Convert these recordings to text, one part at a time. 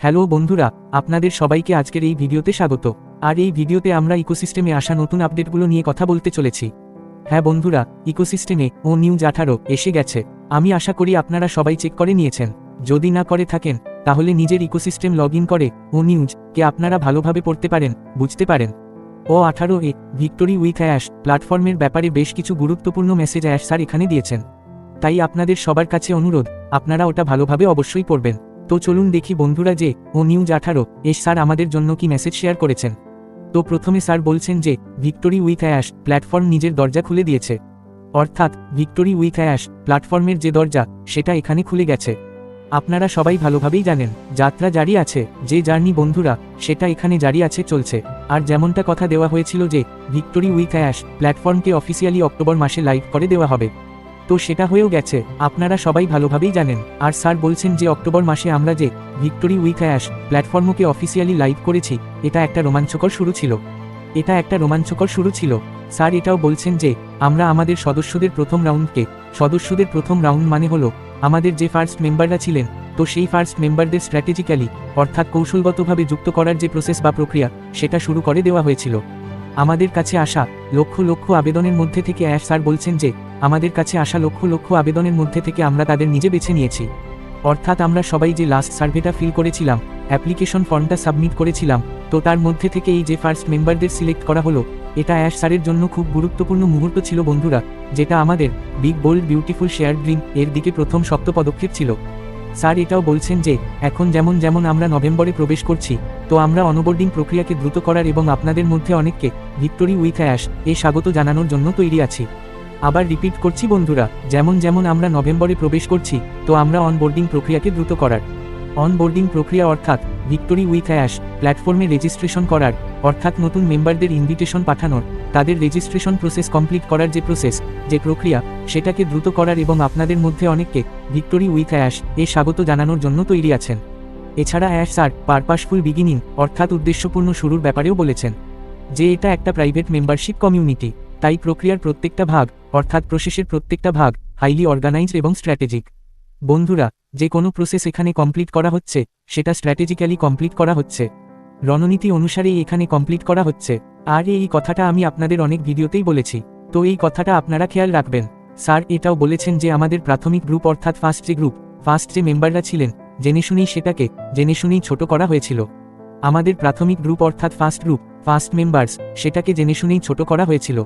Hello বন্ধুরা, আপনাদের সবাইকে আজকের এই ভিডিওতে স্বাগত। আর এই ভিডিওতে আমরা ইকোসিস্টেমে আসা নতুন আপডেটগুলো নিয়ে কথা বলতে চলেছি। হ্যাঁ বন্ধুরা, ইকোসিস্টেমে নিউজ 18 এসে গেছে। আমি আশা করি আপনারা সবাই চেক করে নিয়েছেন। যদি না করে থাকেন তাহলে নিজের ইকোসিস্টেম লগ ইন করে নিউজকে আপনারা ভালোভাবে পড়তে পারেন, বুঝতে পারেন। 18 ভিক্টোরি উইথ অ্যাশ প্ল্যাটফর্মের ব্যাপারে বেশ কিছু গুরুত্বপূর্ণ মেসেজ অ্যাশ স্যার এখানে দিয়েছেন। তাই আপনাদের সবার কাছে অনুরোধ, আপনারা ওটা ভালোভাবে অবশ্যই পড়বেন। তো চলুন দেখি বন্ধুরা যে নিউজ 18 স্যার আমাদের জন্য কি মেসেজ শেয়ার করেছেন। তো প্রথমে স্যার বলছেন যে ভিক্টোরি উইথ অ্যাশ প্ল্যাটফর্ম নিজের দরজা খুলে দিয়েছে। অর্থাৎ ভিক্টোরি উইথ অ্যাশ প্ল্যাটফর্মের যে দরজা সেটা এখানে খুলে গেছে। আপনারা সবাই ভালোভাবেই জানেন, যাত্রা জারি আছে, যে জার্নি বন্ধুরা সেটা এখানে জারি আছে, চলছে। আর যেমনটা কথা দেওয়া হয়েছিল যে ভিক্টোরি উইথ অ্যাশ প্ল্যাটফর্মকে অফিসিয়ালি অক্টোবর মাসে লাইভ করে দেওয়া হবে, তো সেটা হয়েও গেছে, আপনারা সবাই ভালোভাবেই জানেন। আর স্যার বলছেন যে অক্টোবর মাসে আমরা যে ভিক্টোরি উইথ অ্যাশ প্ল্যাটফর্মকে অফিসিয়ালি লাইভ করেছি, এটা একটা রোমাঞ্চকর শুরু ছিল। স্যার এটাও বলছেন যে আমরা আমাদের সদস্যদের প্রথম রাউন্ড মানে হলো আমাদের যে ফার্স্ট মেম্বাররা ছিলেন, তো সেই ফার্স্ট মেম্বারদের স্ট্র্যাটেজিক্যালি অর্থাৎ কৌশলগতভাবে যুক্ত করার যে প্রসেস বা প্রক্রিয়া সেটা শুরু করে দেওয়া হয়েছিল। আমাদের কাছে আসা লক্ষ লক্ষ আবেদনের মধ্যে থেকে অ্যাশ স্যার বলছেন যে আমাদের কাছে আসা লক্ষ লক্ষ আবেদনের মধ্যে থেকে আমরা তাদের নিজে বেছে নিয়েছি। অর্থাৎ আমরা সবাই যে লাস্ট সার্ভেটা ফিল করেছিলাম, অ্যাপ্লিকেশন ফর্মটা সাবমিট করেছিলাম, তো তার মধ্যে থেকে এই যে ফার্স্ট মেম্বারদের সিলেক্ট করা হলো, এটা অ্যাশ স্যারের জন্য খুব গুরুত্বপূর্ণ মুহূর্ত ছিল বন্ধুরা, যেটা আমাদের big bold beautiful share dream এর দিকে প্রথম শক্ত পদক্ষেপ ছিল। স্যার এটাও বলছেন যে এখন যেমন আমরা নভেম্বরে প্রবেশ করছি, তো আমরা অনবোর্ডিং প্রক্রিয়াকে দ্রুত করার এবং আপনাদের মধ্যে অনেককে ভিক্টোরি উইথ অ্যাশ স্বাগত জানানোর জন্য তৈরি আছি। আবার রিপিট করছি বন্ধুরা, যেমন আমরা নভেম্বরে প্রবেশ করছি, তো আমরা অনবোর্ডিং প্রক্রিয়াকে দ্রুত করার, অনবোর্ডিং প্রক্রিয়া অর্থাৎ ভিক্টোরি উইথ অ্যাশ প্ল্যাটফর্মে রেজিস্ট্রেশন করার, অর্থাৎ নতুন মেম্বারদের ইনভিটেশন পাঠানোর, তাদের রেজিস্ট্রেশন প্রসেস কমপ্লিট করার যে প্রক্রিয়া সেটাকে দ্রুত করার এবং আপনাদের মধ্যে অনেককে ভিক্টোরি উইথ অ্যাশ স্বাগত জানানোর জন্য তৈরি আছেন। এছাড়া অ্যাশ স্যার পারপাসফুল বিগিনিং অর্থাৎ উদ্দেশ্যপূর্ণ শুরুর ব্যাপারেও বলেছেন যে এটা একটা প্রাইভেট মেম্বারশিপ কমিউনিটি, তাই প্রক্রিয়ার প্রত্যেকটা ভাগ অর্থাৎ প্রসেসের প্রত্যেকটা ভাগ হাইলি অর্গানাইজড এবং স্ট্র্যাটেজিক। বন্ধুরা, যে কোনো প্রসেস এখানে কমপ্লিট করা হচ্ছে সেটা স্ট্র্যাটেজিক্যালি কমপ্লিট করা হচ্ছে, রণনীতি অনুসারেই এখানে কমপ্লিট করা হচ্ছে। আর এই কথাটা আমি আপনাদের অনেক ভিডিওতেই বলেছি, তো এই কথাটা আপনারা খেয়াল রাখবেন। স্যার এটাও বলেছেন যে আমাদের প্রাথমিক গ্রুপ অর্থাৎ ফার্স্ট যে মেম্বাররা ছিলেন, জেনে শুনেই ছোট করা হয়েছিল। আমাদের প্রাথমিক গ্রুপ অর্থাৎ ফার্স্ট মেম্বার্স সেটাকে জেনে শুনেই ছোট করা হয়েছিল,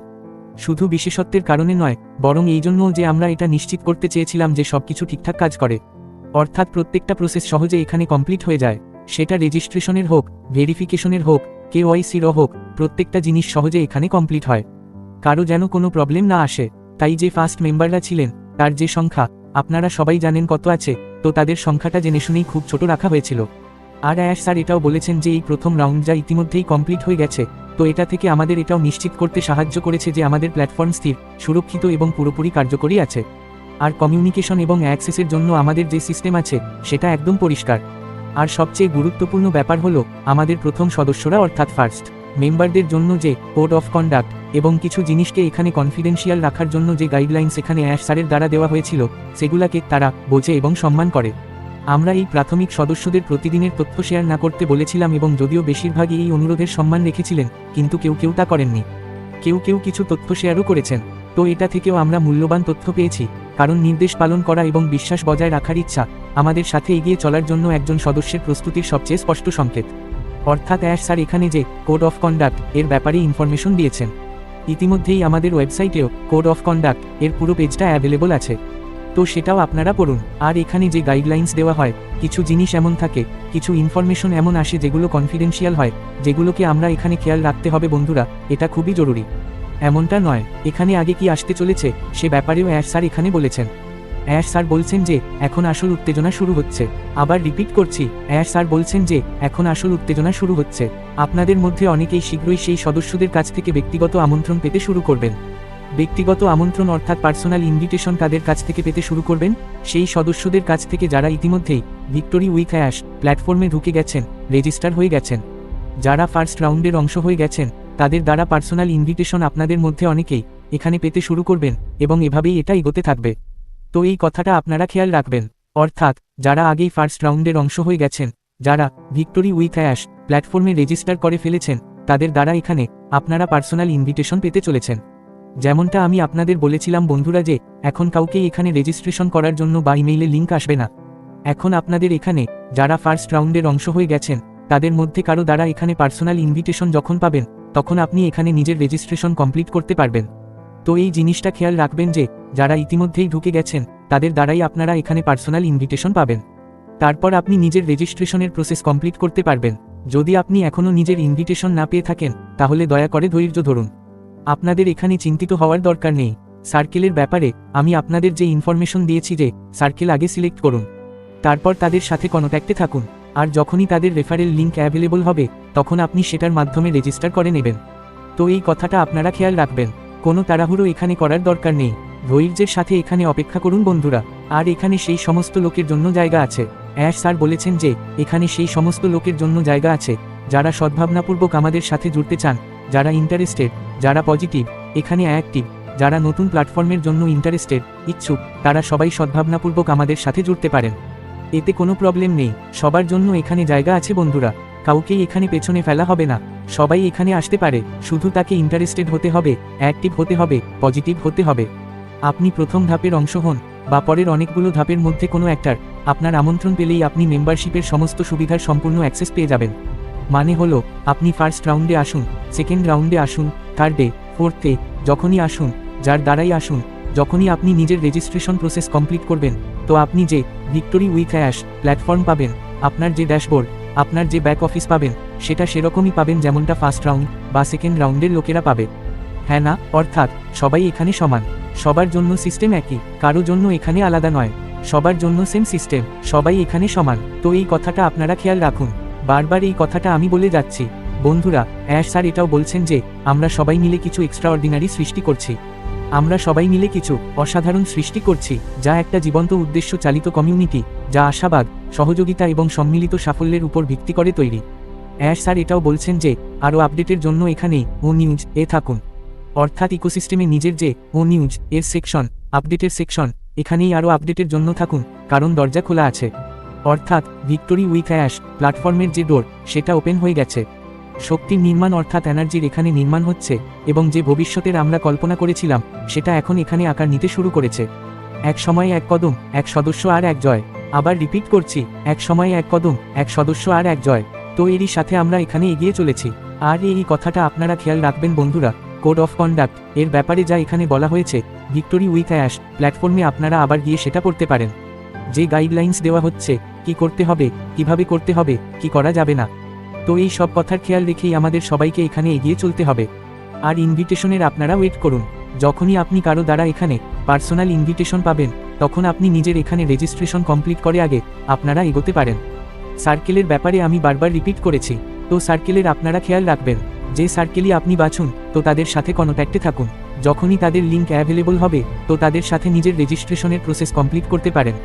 শুধু বিশেষত্বের কারণে নয়, বরং এই জন্যও যে আমরা এটা নিশ্চিত করতে চেয়েছিলাম যে সবকিছু ঠিকঠাক কাজ করে, অর্থাৎ প্রত্যেকটা প্রসেস সহজে এখানে কমপ্লিট হয়ে যায়। সেটা রেজিস্ট্রেশনের হোক, ভেরিফিকেশনের হোক, KYCর হোক, প্রত্যেকটা জিনিস সহজে এখানে কমপ্লিট হয়, কারো যেন কোনো প্রবলেম না আসে। তাই যে ফার্স্ট মেম্বাররা ছিলেন তার যে সংখ্যা আপনারা সবাই জানেন কত আছে, তো তাদের সংখ্যাটা জেনে শুনেই খুব ছোট রাখা হয়েছিল। আর অ্যাশ স্যার এটাও বলেছেন যে এই প্রথম রাউন্ড যা ইতিমধ্যেই কমপ্লিট হয়ে গেছে, তো এটা থেকে আমাদের এটাও নিশ্চিত করতে সাহায্য করেছে যে আমাদের প্ল্যাটফর্ম স্থির, সুরক্ষিত এবং পুরোপুরি কার্যকরী আছে। আর কমিউনিকেশন এবং অ্যাক্সেসের জন্য আমাদের যে সিস্টেম আছে সেটা একদম পরিষ্কার। আর সবচেয়ে গুরুত্বপূর্ণ ব্যাপার হলো আমাদের প্রথম সদস্যরা অর্থাৎ ফার্স্ট মেম্বারদের জন্য যে কোড অফ কন্ডাক্ট এবং কিছু জিনিসকে এখানে কনফিডেন্সিয়াল রাখার জন্য যে গাইডলাইন্স এখানে অ্যাশ স্যারের দ্বারা দেওয়া হয়েছিল, সেগুলাকে তারা বোঝে এবং সম্মান করে। আমরা এই প্রাথমিক সদস্যদের প্রতিদিনের তথ্য শেয়ার না করতে বলেছিলাম, এবং যদিও বেশিরভাগই এই অনুরোধের সম্মান রেখেছিলেন, কিন্তু কেউ তা করেননি। কেউ কিছু তথ্য শেয়ারও করেছেন, তো এটা থেকেও আমরা মূল্যবান তথ্য পেয়েছি, কারণ নির্দেশ পালন করা এবং বিশ্বাস বজায় রাখার ইচ্ছা আমাদের সাথে এগিয়ে চলার জন্য একজন সদস্যের প্রস্তুতির সবচেয়ে স্পষ্ট সংকেত। অর্থাৎ অ্যাশ স্যার এখানে যে কোড অফ কন্ডাক্ট এর ব্যাপারে ইনফরমেশন দিয়েছেন, ইতিমধ্যেই আমাদের ওয়েবসাইটেও কোড অফ কন্ডাক্ট এর পুরো পেজটা অ্যাভেলেবল আছে, তো সেটাও আপনারা পড়ুন। আর এখানে যে গাইডলাইন্স দেওয়া হয়, কিছু জিনিস এমন থাকে, কিছু ইনফরমেশন এমন আসে যেগুলো কনফিডেন্সিয়াল হয়, যেগুলোকে আমরা এখানে খেয়াল রাখতে হবে বন্ধুরা, এটা খুবই জরুরি। এমনটা নয় এখানে আগে কি আসতে চলেছে সে ব্যাপারেও অ্যাশ স্যার এখানে বলেছেন। অ্যাশ স্যার বলছেন যে এখন আসল উত্তেজনা শুরু হচ্ছে। আবার রিপিট করছি, অ্যাশ স্যার বলছেন যে এখন আসল উত্তেজনা শুরু হচ্ছে। আপনাদের মধ্যে অনেকেই শীঘ্রই সেই সদস্যদের কাছ থেকে ব্যক্তিগত আমন্ত্রণ পেতে শুরু করবেন। ব্যক্তিগত আমন্ত্রণ অর্থাৎ পার্সোনাল ইনভিটেশন তাদের কাছ থেকে পেতে শুরু করবেন, সেই সদস্যদের কাছ থেকে যারা ইতিমধ্যেই ভিক্টোরি উইথ অ্যাশ প্ল্যাটফর্মে ঢুকে গেছেন, রেজিস্টার হয়ে গেছেন। যারা ফার্স্ট রাউন্ডের অংশ হয়ে গেছেন তাদের দ্বারা পার্সোনাল ইনভিটেশন আপনাদের মধ্যে অনেকেই এখানে পেতে শুরু করবেন, এবং এভাবেই এটা এগোতে থাকবে। তো এই কথাটা আপনারা খেয়াল রাখবেন, অর্থাৎ যারা আগেই ফার্স্ট রাউন্ডের অংশ হয়ে গেছেন যারা ভিক্টোরি উইথ অ্যাশ প্ল্যাটফর্মে রেজিস্টার করে ফেলেছেন তাদের দ্বারা এখানে আপনারা পার্সোনাল ইনভিটেশন পেতে চলেছেন। যেমনটা আমি আপনাদের বলেছিলাম বন্ধুরা যে এখন কাউকেই এখানে রেজিস্ট্রেশন করার জন্য বা ইমেইলে লিঙ্ক আসবে না। এখন আপনাদের এখানে যারা ফার্স্ট রাউন্ডের অংশ হয়ে গেছেন তাদের মধ্যে কারো দ্বারা এখানে পার্সোনাল ইনভিটেশন যখন পাবেন তখন আপনি এখানে নিজের রেজিস্ট্রেশন কমপ্লিট করতে পারবেন। তো এই জিনিসটা খেয়াল রাখবেন যে যারা ইতিমধ্যেই ঢুকে গেছেন তাদের দ্বারাই আপনারা এখানে পার্সোনাল ইনভিটেশন পাবেন। তারপর আপনি নিজের রেজিস্ট্রেশনের প্রসেস কমপ্লিট করতে পারবেন। যদি আপনি এখনও নিজের ইনভিটেশন না পেয়ে থাকেন তাহলে দয়া করে ধৈর্য ধরুন। আপনাদের এখানে চিন্তিত হওয়ার দরকার নেই। সার্কেলের ব্যাপারে আমি আপনাদের যে ইনফরমেশন দিয়েছি যে সার্কেল আগে সিলেক্ট করুন, তারপর তাদের সাথে কন্ট্যাক্টে থাকুন, আর যখনই তাদের রেফারেল লিঙ্ক অ্যাভেলেবল হবে তখন আপনি সেটার মাধ্যমে রেজিস্টার করে নেবেন। তো এই কথাটা আপনারা খেয়াল রাখবেন, কোনো তাড়াহুড়ো এখানে করার দরকার নেই। ধৈর্যের সাথে এখানে অপেক্ষা করুন বন্ধুরা। আর এখানে সেই সমস্ত লোকের জন্য জায়গা আছে। অ্যাশ স্যার বলেছেন যে এখানে সেই সমস্ত লোকের জন্য জায়গা আছে যারা সদ্ভাবনাপূর্বক আমাদের সাথে জুড়তে চান, যারা ইন্টারেস্টেড, যারা পজিটিভ, এখানে অ্যাক্টিভ, যারা নতুন প্ল্যাটফর্মের জন্য ইন্টারেস্টেড, ইচ্ছুক, তারা সবাই সদ্ভাবনাপূর্বক আমাদের সাথে জুড়তে পারেন। এতে কোনো প্রবলেম নেই, সবার জন্য এখানে জায়গা আছে বন্ধুরা। কাউকেই এখানে পেছনে ফেলা হবে না, সবাই এখানে আসতে পারে, শুধু তাকে ইন্টারেস্টেড হতে হবে, অ্যাক্টিভ হতে হবে, পজিটিভ হতে হবে। আপনি প্রথম ধাপের অংশ হন বা পরের অনেকগুলো ধাপের মধ্যে কোনো একটার, আপনার আমন্ত্রণ পেলেই আপনি মেম্বারশিপের সমস্ত সুবিধার সম্পূর্ণ অ্যাক্সেস পেয়ে যাবেন। মানে হলো আপনি ফার্স্ট রাউন্ডে আসুন, সেকেন্ড রাউন্ডে আসুন, থার্ডে, ফোর্থে, যখনই আসুন, যার দ্বারাই আসুন, যখনই আপনি নিজের রেজিস্ট্রেশন প্রসেস কমপ্লিট করবেন তো আপনি যে ভিক্টোরি উইথ অ্যাশ প্ল্যাটফর্ম পাবেন, আপনার যে ড্যাশবোর্ড, আপনার যে ব্যাক অফিস পাবেন সেটা সেরকমই পাবেন যেমনটা ফার্স্ট রাউন্ড বা সেকেন্ড রাউন্ডের লোকেরা পাবে। হ্যাঁ না, অর্থাৎ সবাই এখানে সমান, সবার জন্য সিস্টেম একই, কারো জন্য এখানে আলাদা নয়, সবার জন্য সেম সিস্টেম, সবাই এখানে সমান। তো এই কথাটা আপনারা খেয়াল রাখুন, বারবার এই কথাটা আমি বলে যাচ্ছি বন্ধুরা। অ্যাশ স্যার এটাও বলছেন যে আমরা সবাই মিলে কিছু এক্সট্রাঅর্ডিনারি সৃষ্টি করছি, আমরা সবাই মিলে কিছু অসাধারণ সৃষ্টি করছি, যা একটা জীবন্ত উদ্দেশ্য চালিত কমিউনিটি, যা আশাবাদ, সহযোগিতা এবং সম্মিলিত সাফল্যের উপর ভিত্তি করে তৈরি। অ্যাশ স্যার এটাও বলছেন যে আরও আপডেটের জন্য এখানেই ও নিউজ এ থাকুন, অর্থাৎ ইকোসিস্টেমে নিজের যে ও নিউজ এর সেকশন, আপডেটের সেকশন, এখানেই আরও আপডেটের জন্য থাকুন, কারণ দরজা খোলা আছে। অর্থাৎ ভিক্টোরি উইথ অ্যাশ প্ল্যাটফর্মের যে ডোর সেটা ওপেন হয়ে গেছে। শক্তির নির্মাণ অর্থাৎ এনার্জির এখানে নির্মাণ হচ্ছে এবং যে ভবিষ্যতের আমরা কল্পনা করেছিলাম সেটা এখন এখানে আকার নিতে শুরু করেছে। এক সময়ে এক কদম, এক সদস্য আর এক জয়। আবার রিপিট করছি, এক সময়ে এক কদম, এক সদস্য আর এক জয়। তো এরই সাথে আমরা এখানে এগিয়ে চলেছি। আর এই কথাটা আপনারা খেয়াল রাখবেন বন্ধুরা, কোড অফ কন্ডাক্ট এর ব্যাপারে যা এখানে বলা হয়েছে ভিক্টোরি উইথ অ্যাশ প্ল্যাটফর্মে আপনারা আবার গিয়ে সেটা পড়তে পারেন। যে গাইডলাইন্স দেওয়া হচ্ছে, কি করতে হবে, কিভাবে করতে হবে, কি করা যাবে না, তো এই সব কথার খেয়াল রেখেই আমাদের সবাইকে এখানে এগিয়ে চলতে হবে। আর ইনভিটেশনের আপনারা ওয়েট করুন। যখনই আপনি কারো দ্বারা এখানে পার্সোনাল ইনভিটেশন পাবেন তখন আপনি নিজের এখানে রেজিস্ট্রেশন কমপ্লিট করে আগে আপনারা এগোতে পারেন। সার্কেলের ব্যাপারে আমি বারবার রিপিট করেছি, তো সার্কেলের আপনারা খেয়াল রাখবেন, যে সার্কেলই আপনি বাছুন তো তাদের সাথে কন্ট্যাক্টে থাকুন। যখনই তাদের লিঙ্ক অ্যাভেলেবল হবে তো তাদের সাথে নিজের রেজিস্ট্রেশনের প্রসেস কমপ্লিট করতে পারেন।